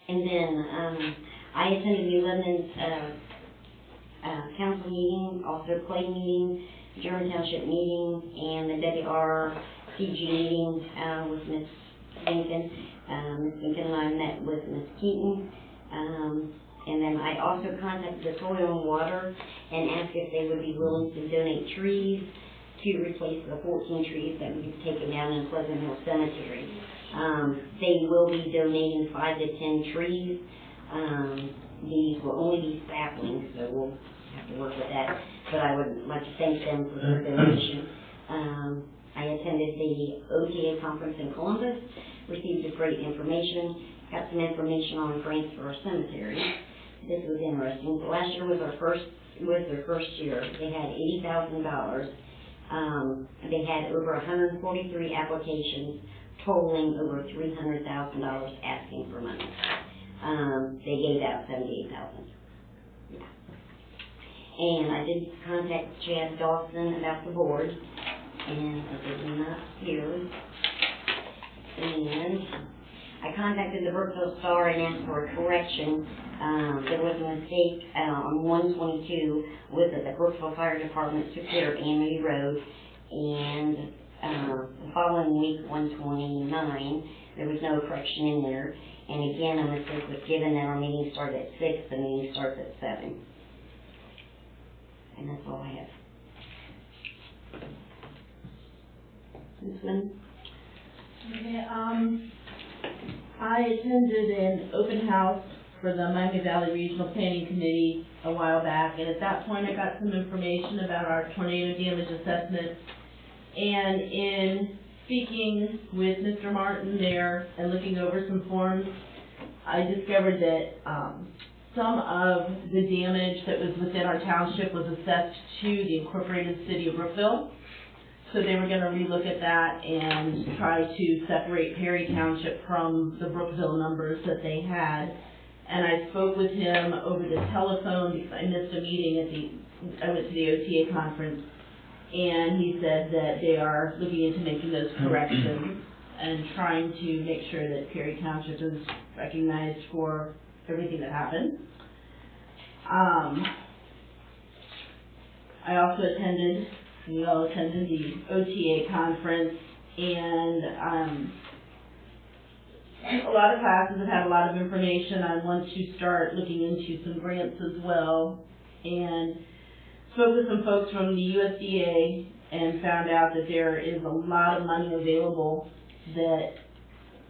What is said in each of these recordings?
And then I attended New Lebanon's council meeting, also Clay meeting, German Township meeting, and the WRCG meeting with Ms. Lincoln. Ms. Lincoln and I met with Ms. Keaton. And then I also contacted the Soil and Water and asked if they would be willing to donate trees to replace the 14 trees that we've taken down in Pleasant Hill Cemetery. They will be donating 5 to 10 trees. These will only be saplings, so we'll have to work with that. But I would like to thank them for their donation. I attended the OTA conference in Columbus, received great information, got some information on grants for our cemetery. This was interesting. Last year was their first year. They had $80,000. They had over 143 applications, totaling over $300,000 asking for money. They gave out $78,000. Yeah. And I did contact Chad Dawson about the board, and I did not hear. And I contacted the Brookville Star and asked for a correction. There was a mistake on 122 with the Brookville Fire Department to clear Amity Road, and the following week, 129, there was no correction in there. And again, a mistake was given that our meeting started at 6, the meeting starts at 7. And that's all I have. This one? Okay, I attended an open house for the Miami Valley Regional Planning Committee a while back, and at that point I got some information about our tornado damage assessment. And in speaking with Mr. Martin there and looking over some forms, I discovered that some of the damage that was within our township was assessed to the incorporated city of Brookville. So they were going to relook at that and try to separate Perry Township from the Brookville numbers that they had. And I spoke with him over the telephone because I missed a meeting I went to the OTA conference, and he said that they are looking into making those corrections and trying to make sure that Perry Township is recognized for everything that happened. I also attended, we all attended the OTA conference, and a lot of classes have had a lot of information. I want to start looking into some grants as well, and spoke with some folks from the USDA and found out that there is a lot of money available that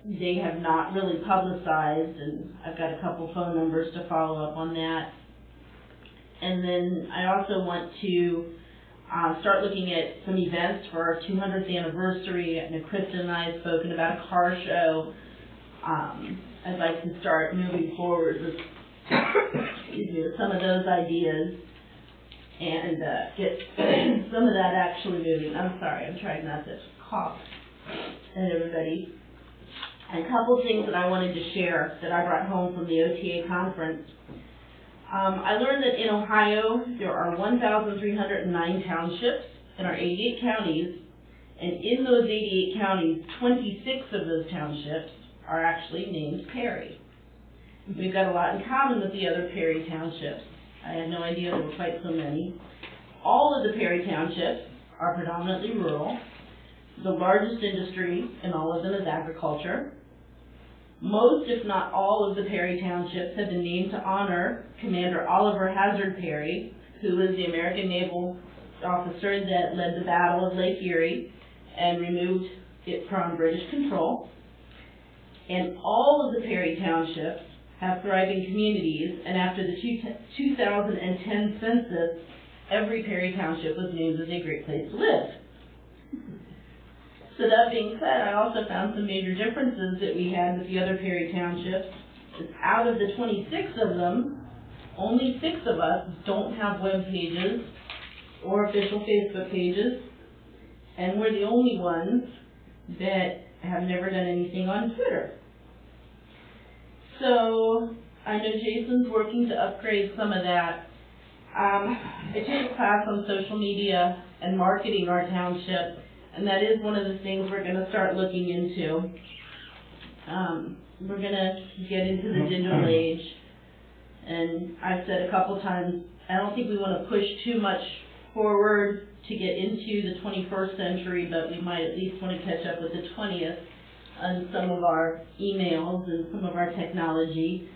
they have not really publicized, and I've got a couple phone numbers to follow up on that. And then I also want to start looking at some events for our 200th anniversary. And Kristen and I have spoken about a car show. I'd like to start moving forward with, with some of those ideas and get some of that actually moving. I'm sorry, I'm trying not to cough at everybody. And a couple things that I wanted to share that I brought home from the OTA conference. I learned that in Ohio there are 1,309 townships in our 88 counties, and in those 88 counties, 26 of those townships are actually named Perry. We've got a lot in common with the other Perry townships. I had no idea there were quite so many. All of the Perry townships are predominantly rural. The largest industry in all of them is agriculture. Most, if not all, of the Perry townships have been named to honor Commander Oliver Hazard Perry, who was the American naval officer that led the Battle of Lake Erie and removed it from British control. And all of the Perry townships have thriving communities, and after the 2010 census, every Perry township was named as a great place to live. So that being said, I also found some major differences that we had with the other Perry townships. Out of the 26 of them, only 6 of us don't have web pages or official Facebook pages, and we're the only ones that have never done anything on Twitter. So I know Jason's working to upgrade some of that. I took a class on social media and marketing our township, and that is one of the things we're going to start looking into. we're gonna get into the digital age, and I've said a couple times, I don't think we want to push too much forward to get into the 21st century, but we might at least want to catch up with the 20th on some of our emails and some of our technology.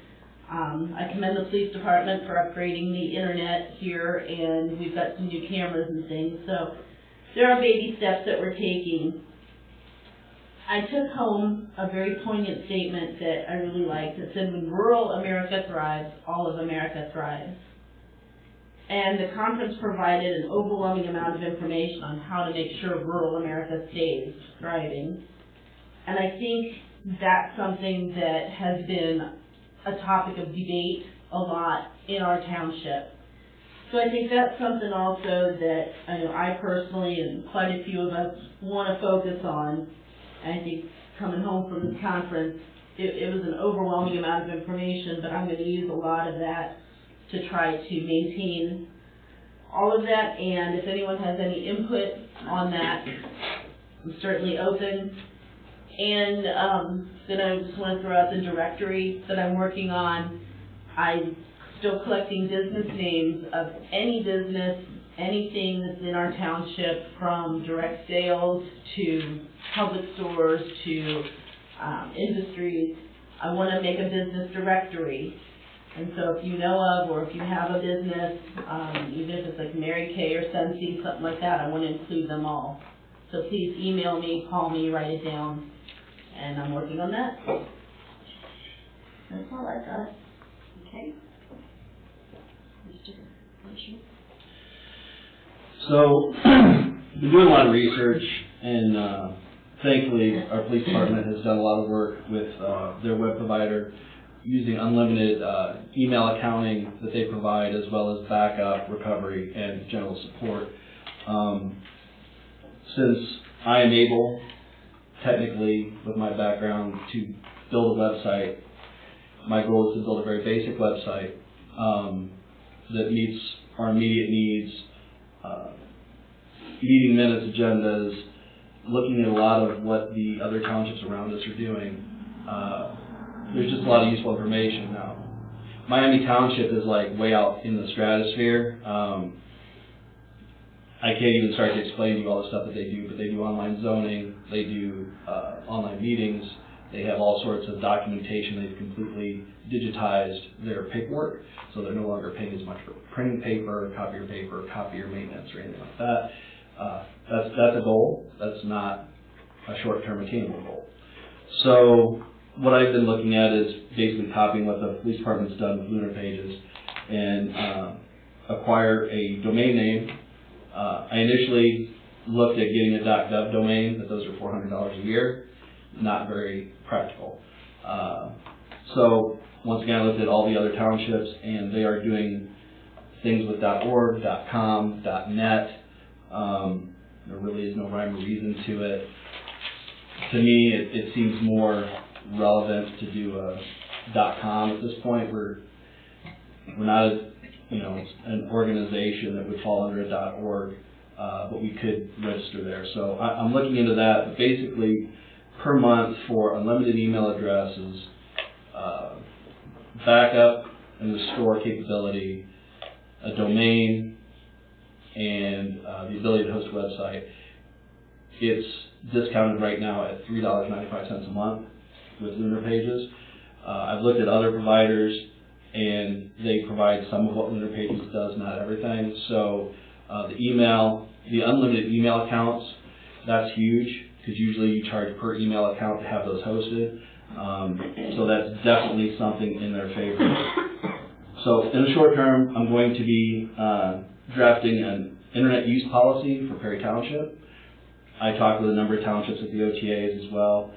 I commend the police department for upgrading the internet here, and we've got some new cameras and things, so there are baby steps that we're taking. I took home a very poignant statement that I really liked. It said, when rural America thrives, all of America thrives. And the conference provided an overwhelming amount of information on how to make sure rural America stays thriving. And I think that's something that has been a topic of debate a lot in our township. So I think that's something also that I personally and quite a few of us want to focus on. And I think coming home from this conference, it was an overwhelming amount of information, but I'm going to use a lot of that to try to maintain all of that. And if anyone has any input on that, I'm certainly open. And then I just want to throw out the directory that I'm working on. I'm still collecting business names of any business, anything that's in our township, from direct sales to public stores to industries. I want to make a business directory. And so if you know of, or if you have a business, even if it's like Mary Kay or Sensi, something like that, I want to include them all. So please email me, call me, write it down, and I'm working on that. That's all I got. Okay. Mr. Fletcher? So, we've been doing a lot of research, and thankfully our police department has done a lot of work with their web provider, using unlimited email accounting that they provide, as well as backup, recovery, and general support. Since I am able, technically, with my background, to build a website, my goal is to build a very basic website that meets our immediate needs, meeting minutes, agendas, looking at a lot of what the other townships around us are doing. There's just a lot of useful information now. Miami Township is like way out in the stratosphere. I can't even start to explain to you all the stuff that they do, but they do online zoning, they do online meetings, they have all sorts of documentation. They've completely digitized their paperwork, so they're no longer paying as much for printing paper, copier maintenance, or anything like that. That's a goal. That's not a short-term attainable goal. So what I've been looking at is basically copying what the police department's done with Lunar Pages, and acquire a domain name. I initially looked at getting a .gov domain, but those are $400 a year. Not very practical. So once again, I looked at all the other townships, and they are doing things with .org, .com, .net. There really is no rhyme or reason to it. To me, it seems more relevant to do a .com at this point. We're not an organization that would fall under a .org, but we could register there. So I'm looking into that. But basically, per month for unlimited email addresses, backup and restore capability, a domain, and the ability to host a website. It's discounted right now at $3.95 a month with Lunar Pages. I've looked at other providers, and they provide some of what Lunar Pages does, not everything. So the unlimited email accounts, that's huge, because usually you charge per email account to have those hosted. So that's definitely something in their favor. So in the short term, I'm going to be drafting an internet use policy for Perry Township. I talked with a number of townships at the OTAs as well,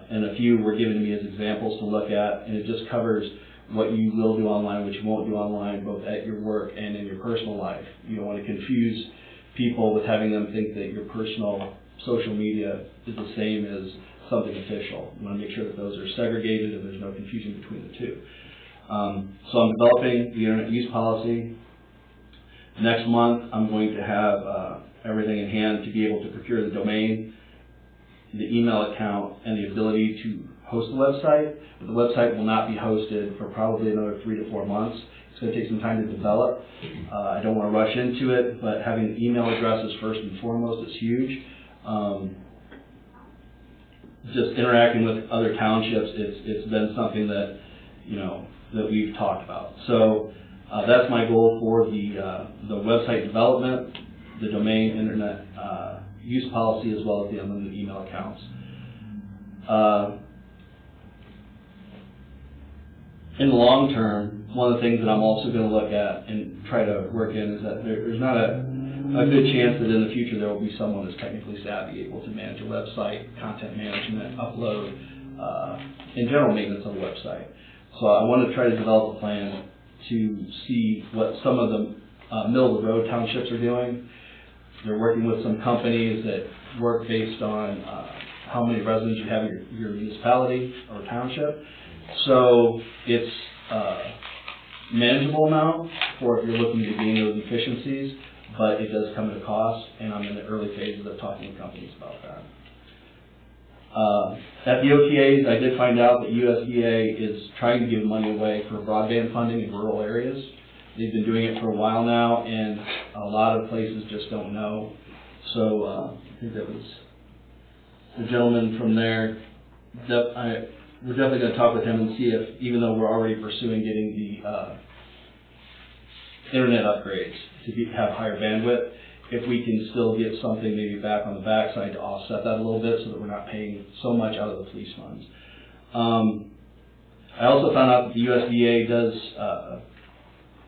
and a few were given to me as examples to look at, and it just covers what you will do online, what you won't do online, both at your work and in your personal life. You don't want to confuse people with having them think that your personal social media is the same as something official. You want to make sure that those are segregated and there's no confusion between the two. So I'm developing the internet use policy. Next month, I'm going to have everything in hand to be able to procure the domain, the email account, and the ability to host the website, but the website will not be hosted for probably another 3 to 4 months. It's going to take some time to develop. I don't want to rush into it, but having email addresses first and foremost is huge. Just interacting with other townships, it's been something that, that we've talked about. So that's my goal for the website development, the domain internet use policy, as well as the unlimited email accounts. In the long term, one of the things that I'm also going to look at and try to work in is that there's not a good chance that in the future there will be someone who's technically savvy, able to manage a website, content management, upload, and general maintenance of a website. So I want to try to develop a plan to see what some of the middle-of-the-road townships are doing. They're working with some companies that work based on how many residents you have in your municipality or township. So it's a manageable amount for if you're looking to gain those efficiencies, but it does come at a cost, and I'm in the early phases of talking to companies about that. At the OTAs, I did find out that USDA is trying to give money away for broadband funding in rural areas. They've been doing it for a while now, and a lot of places just don't know. So I think that was the gentleman from there. We're definitely going to talk with him and see if, even though we're already pursuing getting the internet upgrades to have higher bandwidth, if we can still get something maybe back on the backside to offset that a little bit so that we're not paying so much out of the police funds. I also found out that the USDA does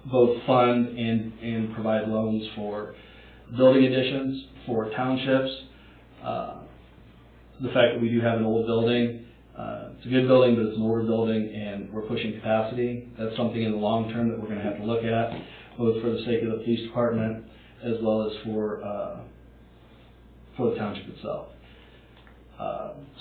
both fund and provide loans for building additions for townships. The fact that we do have an old building, it's a good building, but it's an older building, and we're pushing capacity. That's something in the long term that we're going to have to look at, both for the sake of the police department as well as for the township itself.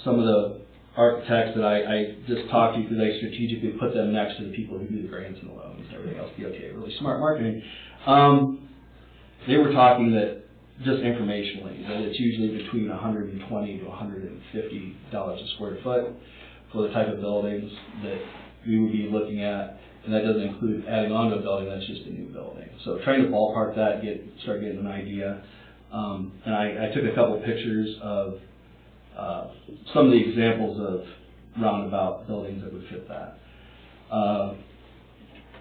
Some of the architects that I just talked to, because I strategically put them next to the people who do the grants and the loans and everything else, DOTA, really smart marketing. They were talking that, just informationally, that it's usually between $120 to $150 a square foot for the type of buildings that we would be looking at, and that doesn't include adding on to a building, that's just a new building. So trying to ballpark that, start getting an idea. And I took a couple of pictures of some of the examples of roundabout buildings that would fit that.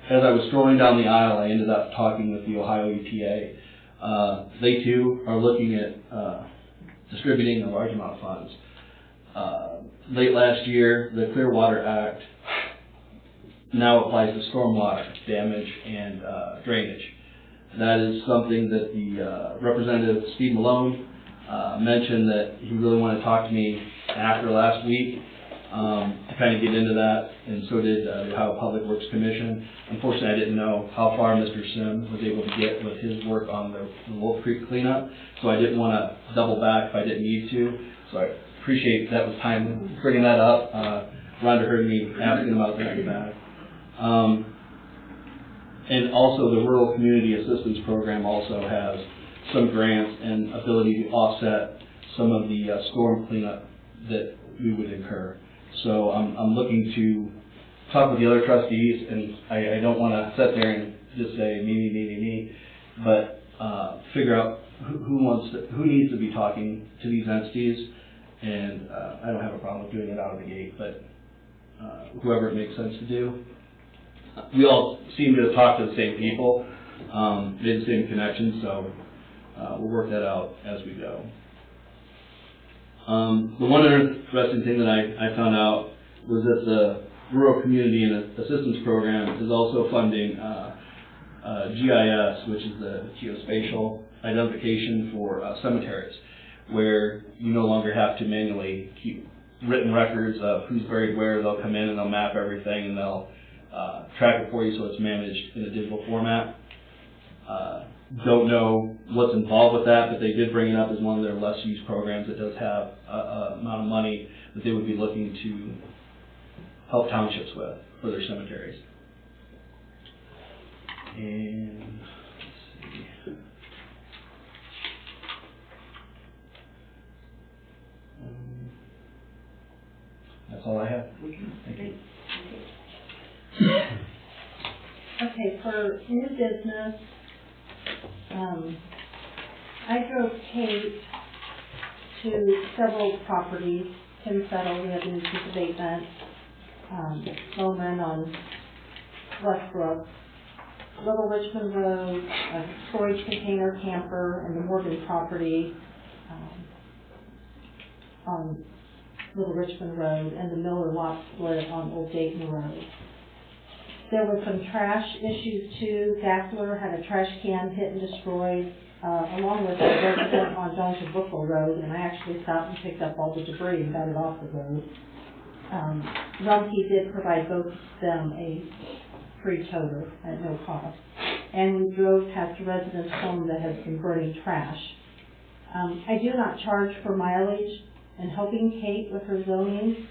As I was strolling down the aisle, I ended up talking with the Ohio EPA. They too are looking at distributing a large amount of funds. Late last year, the Clear Water Act now applies to stormwater damage and drainage. That is something that the Representative Steve Malone mentioned that he really wanted to talk to me after last week to kind of get into that, and so did the Ohio Public Works Commission. Unfortunately, I didn't know how far Mr. Sim was able to get with his work on the Wolf Creek cleanup, so I didn't want to double back if I didn't need to. So I appreciate that was time bringing that up. Rhonda heard me asking about that in the back. And also the Rural Community Assistance Program also has some grants and ability to offset some of the storm cleanup that we would incur. So I'm looking to talk with the other trustees, and I don't want to sit there and just say me, but figure out who needs to be talking to these entities, and I don't have a problem with doing it out of the gate, but whoever it makes sense to do. We all seem to talk to the same people, made the same connections, so we'll work that out as we go. The one interesting thing that I found out was that the Rural Community and Assistance Program is also funding GIS, which is the geospatial identification for cemeteries, where you no longer have to manually keep written records of who's buried where. They'll come in and they'll map everything, and they'll track it for you so it's managed in a digital format. Don't know what's involved with that, but they did bring it up as one of their less used programs that does have an amount of money that they would be looking to help townships with for their cemeteries. And let's see. That's all I have. Okay, for new business, I drove Kate to several properties. Tim Settle, we have a nuisance abatement, Bowman on Westbrook, Little Richmond Road, a storage container camper, and the Morgan property on Little Richmond Road, and the Miller lot split on Old Dayton Road. There were some trash issues too. Dassler had a trash can hit and destroyed, along with a resident on Township Road, and I actually stopped and picked up all the debris and got it off the road. Rumpke did provide both of them a free toter at no cost. And we drove past a resident's home that has been burning trash. I do not charge for mileage in helping Kate with her zoning,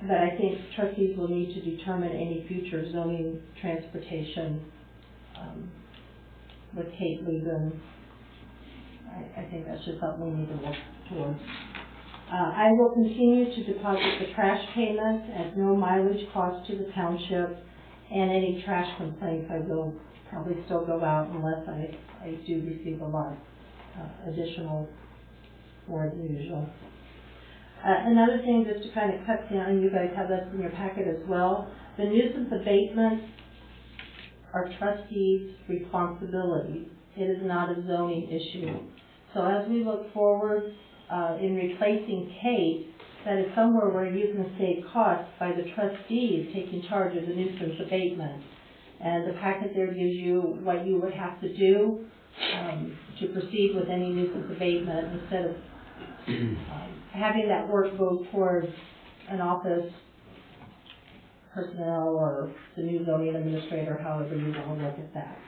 but I think trustees will need to determine any future zoning transportation with Kate leaving. I think that's just something we need to work towards. I will continue to deposit the trash payments at no mileage cost to the township, and any trash complaints I will probably still go out unless I do receive a lot additional more than usual. Another thing, just to kind of cut down, you guys have this in your packet as well, the nuisance abatements are trustees' responsibility. It is not a zoning issue. So as we look forward in replacing Kate, that is somewhere where you can save costs by the trustees taking charge of the nuisance abatement. And the packet there gives you what you would have to do to proceed with any nuisance abatement instead of having that work go towards an office personnel or the new zoning administrator, however you want to look at that.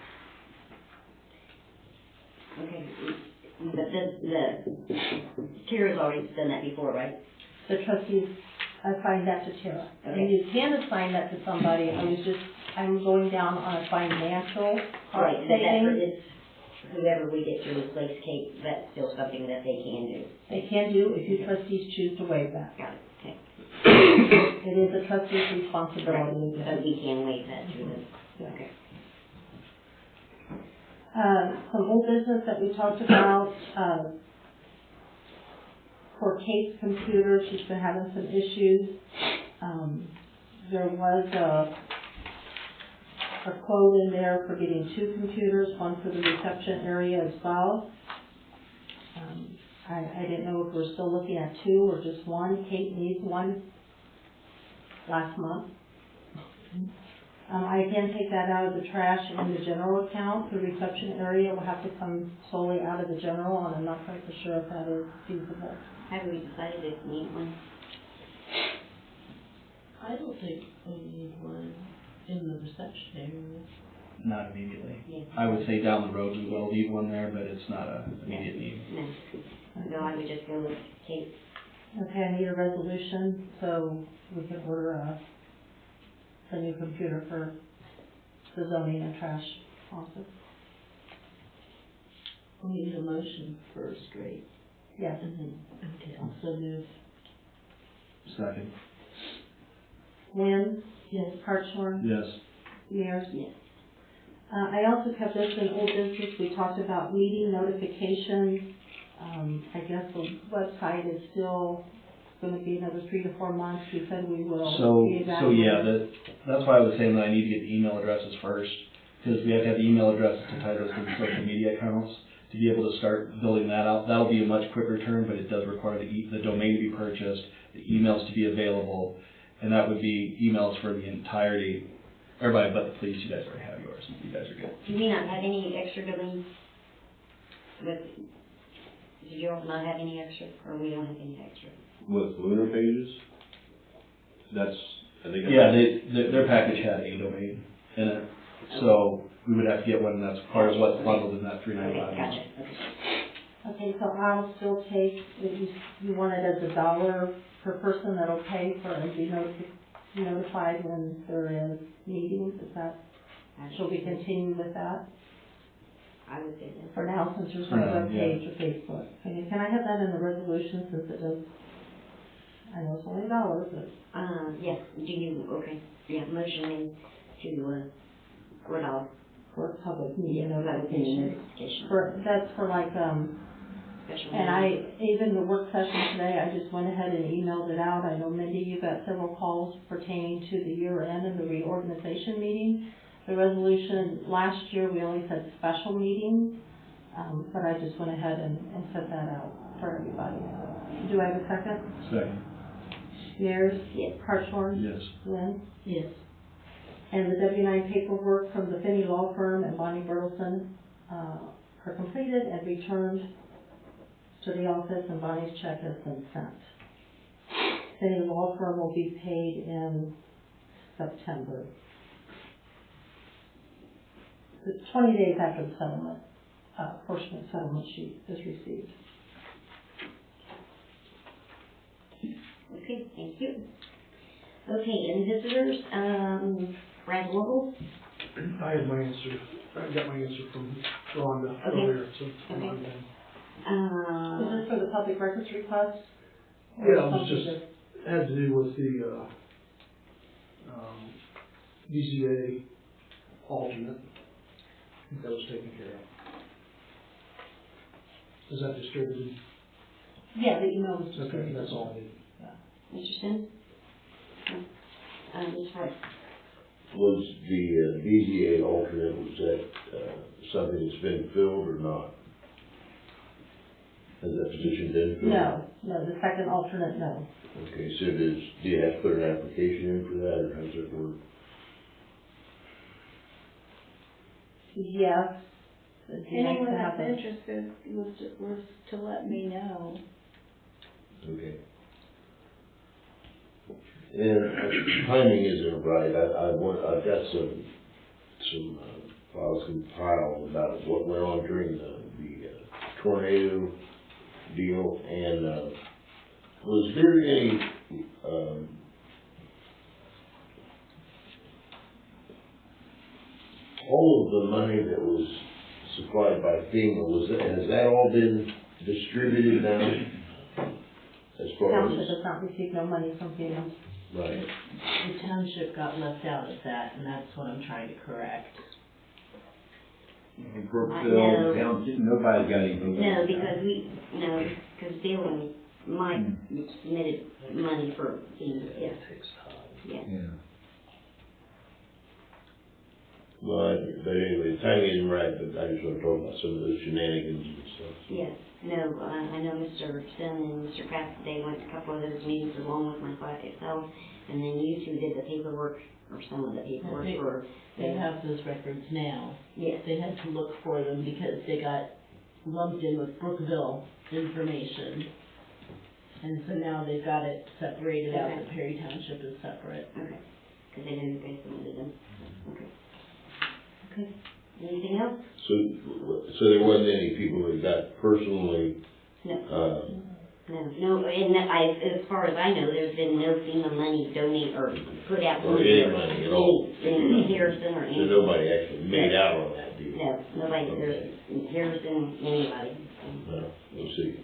Okay, but the Tara's already done that before, right? The trustees assigned that to Tara. Okay. And you can assign that to somebody. I'm going down on a financial cost saving. Whoever we get to replace Kate, that's still something that they can do. They can do if you trustees choose to waive that. Got it, okay. It is a trustee's responsibility. Right. So we can waive that to them. Yeah. Okay. Some old business that we talked about, for Kate's computer, she's been having some issues. There was a quote in there for getting 2 computers, one for the reception area as well. I didn't know if we're still looking at 2 or just 1. Kate needs 1 last month. I can take that out of the trash in the general account. The reception area will have to come solely out of the general, and I'm not quite for sure if that is feasible. Have we decided if we need one? I don't think we need one in the reception area. Not immediately. Yeah. I would say down the road we will need one there, but it's not an immediate need. No, I would just go with Kate. Okay, I need a resolution so we can order a new computer for the zoning and trash office. We need a motion first, right? Yes. And then, okay, also move. Second. Lynn? Yes. Hartshorn? Yes. Mears? Yes. I also kept this in old business. We talked about meeting notifications. I guess the website is still going to be another 3 to 4 months. We said we will So yeah, that's why I was saying that I need to get the email addresses first, because we have to have email addresses to tie those to the social media accounts to be able to start building that out. That'll be a much quicker turn, but it does require the domain to be purchased, the emails to be available, and that would be emails for the entirety. Everybody but the police, you guys already have yours. You guys are good. Do we not have any extra deletes? Did you not have any extra, or we don't have any extra? With lunar pages? That's, I think. Yeah, their package had a domain in it, so we would have to get one that's part of what's bundled in that $3.95. Okay, gotcha. Okay. Okay, so I'll still take, if you want it as $1 per person that'll pay for it, be notified when there is meetings. Is that, shall we continue with that? I would say that. For now, since there's no web page or Facebook. Okay, can I have that in the resolution since it does I know it's only $1, but Yes, do you, okay, yeah, motion made to, for dog. for a public Yeah, meeting public meeting notification. notification. That's for like, Special and meeting. even the work session today, I just went ahead and emailed it out. I know, Mindy, you got several calls pertaining to the year end and the reorganization meeting. The resolution, last year, we only said special meeting, but I just went ahead and set that out for everybody. So, do I have a second? Second. Mears? Yes. Hartshorn? Yes. Lynn? Yes. And the W-9 paperwork from the Finney Law Firm and Bonnie Bertelson are completed and returned to the office, and Bonnie's check has been sent. Finney Law Firm will be paid in September. It's 20 days after the settlement, portion of the settlement sheet is received. Okay, thank you. Okay, and visitors, Brad Lovell? I had my answer, I got my answer from Rhonda Okay. earlier, so I'm Okay. on that. Is this for the public records request? Or Yeah, it was something just, had to do with the, BZA alternate. I think that was taken care of. Is that distributed? Yeah, the email was just. Okay, that's all I need. Mr. Sin? Ms. Hart? Was the BZA alternate, was that something that's been filled or not? Has that position been filled? No, the second alternate, no. Okay, so do you have to put an application in for that, or how does it work? Yes. It'd be nice Anyone to have that's a- interested was to let me know. Okay. And timing isn't right. I've got some files compiled about what went on during the tornado deal, and was there any all of the money that was supplied by FEMA, has that all been distributed now? As far Township as does not receive no money from FEMA. right. The township got left out of that, and that's what I'm trying to correct. No. Township, nobody's got anything. No, because Bill and Mike submitted money for these, yes. Yes. Yeah. Well, but anyway, the timing isn't right, but I just want to talk about some of those shenanigans and stuff. Yes, no, I know Mr. Sin and Mr. Kraft, they went to a couple of those meetings along with myself, and then you two did the paperwork, or some of the paperwork for. They have those records now. Yes. They had to look for them because they got lumped in with Brookville information. And so now they've got it separated out, Okay. that Perry Township is separate. Okay, because they know you guys submitted them. Okay. Okay, anything else? So there wasn't any people that got personally, No. No, and as far as I know, there's been no FEMA money donated or put out. or any money at all. In Harrison or So anything. nobody actually made out on that deal. No, nobody, there's Harrison, anybody. No, we'll see.